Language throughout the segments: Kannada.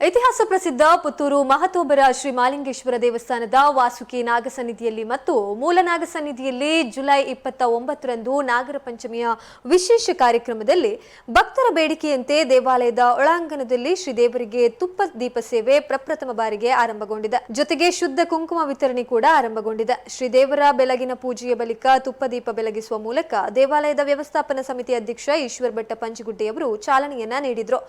ಇತಿಹಾಸ ಪ್ರಸಿದ್ಧ ಪುತ್ತೂರು ಮಹತೋಬರ ಶ್ರೀ ಮಾಲಿಂಗೇಶ್ವರ ದೇವಸ್ಥಾನದ ವಾಸುಕಿ ನಾಗಸನ್ನಿಧಿಯಲ್ಲಿ ಮತ್ತು ಮೂಲ ನಾಗಸನ್ನಿಧಿಯಲ್ಲಿ ಜುಲೈ 29ರಂದು ನಾಗರ ಪಂಚಮಿಯ ವಿಶೇಷ ಕಾರ್ಯಕ್ರಮದಲ್ಲಿ ಭಕ್ತರ ಬೇಡಿಕೆಯಂತೆ ದೇವಾಲಯದ ಒಳಾಂಗಣದಲ್ಲಿ ಶ್ರೀದೇವರಿಗೆ ತುಪ್ಪ ದೀಪ ಸೇವೆ ಪ್ರಪ್ರಥಮ ಬಾರಿಗೆ ಆರಂಭಗೊಂಡಿದೆ. ಜೊತೆಗೆ ಶುದ್ಧ ಕುಂಕುಮ ವಿತರಣೆ ಕೂಡ ಆರಂಭಗೊಂಡಿದೆ. ಶ್ರೀದೇವರ ಬೆಳಗಿನ ಪೂಜೆಯ ಬಳಿಕ ತುಪ್ಪ ದೀಪ ಬೆಳಗಿಸುವ ಮೂಲಕ ದೇವಾಲಯದ ವ್ಯವಸ್ಥಾಪನಾ ಸಮಿತಿ ಅಧ್ಯಕ್ಷ ಈಶ್ವರ ಭಟ್ಟ ಪಂಚಗುಡ್ಡೆಯವರು ಚಾಲನೆಯನ್ನ ನೀಡಿದರು.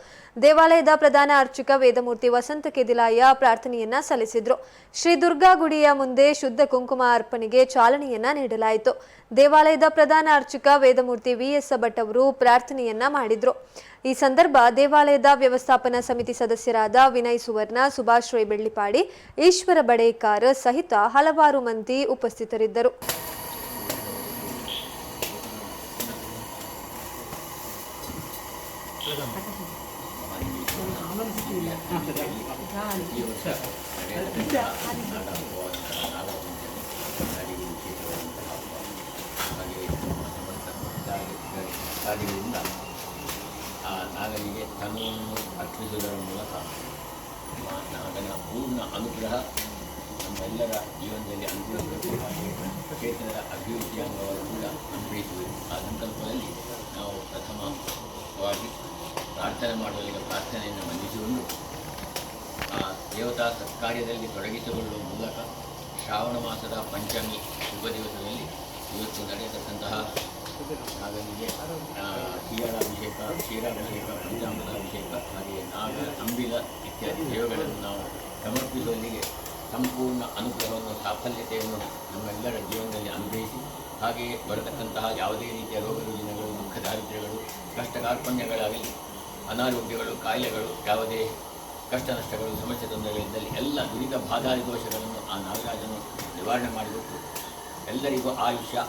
ದೇವಾಲಯದ ಪ್ರಧಾನ ಅರ್ಚಕ ವೇದಮೂರ್ತಿ ವಸಂತ ಕೆದಿಲಾಯ ಪ್ರಾರ್ಥನೆಯನ್ನ ಸಲ್ಲಿಸಿದ್ರು. ಶ್ರೀ ದುರ್ಗಾ ಗುಡಿಯ ಮುಂದೆ ಶುದ್ಧ ಕುಂಕುಮ ಅರ್ಪಣೆಗೆ ಚಾಲನೆಯನ್ನ ನೀಡಲಾಯಿತು. ದೇವಾಲಯದ ಪ್ರಧಾನ ಅರ್ಚಕ ವೇದಮೂರ್ತಿ ವಿಎಸ್ ಭಟ್ ಅವರು ಪ್ರಾರ್ಥನೆಯನ್ನ ಮಾಡಿದ್ರು. ಈ ಸಂದರ್ಭ ದೇವಾಲಯದ ವ್ಯವಸ್ಥಾಪನಾ ಸಮಿತಿ ಸದಸ್ಯರಾದ ವಿನಯ್ ಸುವರ್ಣ, ಸುಭಾಷ್ ರೈ ಬೆಳ್ಳಿಪಾಡಿ, ಈಶ್ವರ ಬಡೇಕಾರ್ ಸಹಿತ ಹಲವಾರು ಮಂದಿ ಉಪಸ್ಥಿತರಿದ್ದರು. ನಾಗನಿಗೆ ತನ್ನನ್ನು ಅರ್ಪಿಸುವುದರ ಮೂಲಕ ನಾಗನ ಪೂರ್ಣ ಅನುಗ್ರಹ ನಮ್ಮೆಲ್ಲರ ಜೀವನದಲ್ಲಿ ಅನುಭವಿಸಬೇಕು. ಹಾಗೆ ಕ್ಷೇತ್ರದ ಅಭಿವೃದ್ಧಿ ಅಂಗವನ್ನು ಕೂಡ ಅನುಭವಿಸುವುದು. ಆ ಸಂಕಲ್ಪದಲ್ಲಿ ನಾವು ಪ್ರಥಮವಾಗಿ ಪ್ರಾರ್ಥನೆ ಮಾಡುವಲ್ಲಿಗೆ ಪ್ರಾರ್ಥನೆಯನ್ನು ಮಂಡಿಸಿಕೊಂಡು ಆ ದೇವತಾ ಸತ್ಕಾರ್ಯದಲ್ಲಿ ತೊಡಗಿಸಿಕೊಳ್ಳುವ ಮೂಲಕ ಶ್ರಾವಣ ಮಾಸದ ಪಂಚಮಿ ಶುಭ ದಿವಸದಲ್ಲಿ ಇವತ್ತು ನಡೆಯತಕ್ಕಂತಹ ನಾಗನಿಗೆ ಕ್ಷೀರಾಭಿಷೇಕ, ಪಂಚಾಮೃತಾಭಿಷೇಕ, ಹಾಗೆಯೇ ನಾಗ ಅಂಬಿಲ ಇತ್ಯಾದಿ ದೇವಗಳನ್ನು ನಾವು ಸಮರ್ಪಿಸುವಲ್ಲಿಗೆ ಸಂಪೂರ್ಣ ಅನುಗ್ರಹವನ್ನು, ಸಾಫಲ್ಯತೆಯನ್ನು ನಮ್ಮೆಲ್ಲರ ಜೀವನದಲ್ಲಿ ಅನುಭವಿಸಿ ಹಾಗೆಯೇ ಬರತಕ್ಕಂತಹ ಯಾವುದೇ ರೀತಿಯ ರೋಗ ರುಜಿನಗಳು, ದುಃಖ ದಾರಿದ್ರ್ಯಗಳು, ಕಷ್ಟ ಕಾರ್ಪಣ್ಯಗಳಾಗಲಿ, ಅನಾರೋಗ್ಯಗಳು, ಕಾಯಿಲೆಗಳು, ಯಾವುದೇ ಕಷ್ಟ ನಷ್ಟಗಳು, ಸಮಸ್ಯೆ ತೊಂದರೆಗಳಿದ್ದಲ್ಲಿ ಎಲ್ಲ ದುರಿತ ಬಾಧಾರಿ ದೋಷಗಳನ್ನು ಆ ನಾಗರಾಜನು ನಿವಾರಣೆ ಮಾಡಿಕೊಟ್ಟು ಎಲ್ಲರಿಗೂ ಆಯುಷ್ಯ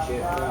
ಕ್ಷೇತ್ರ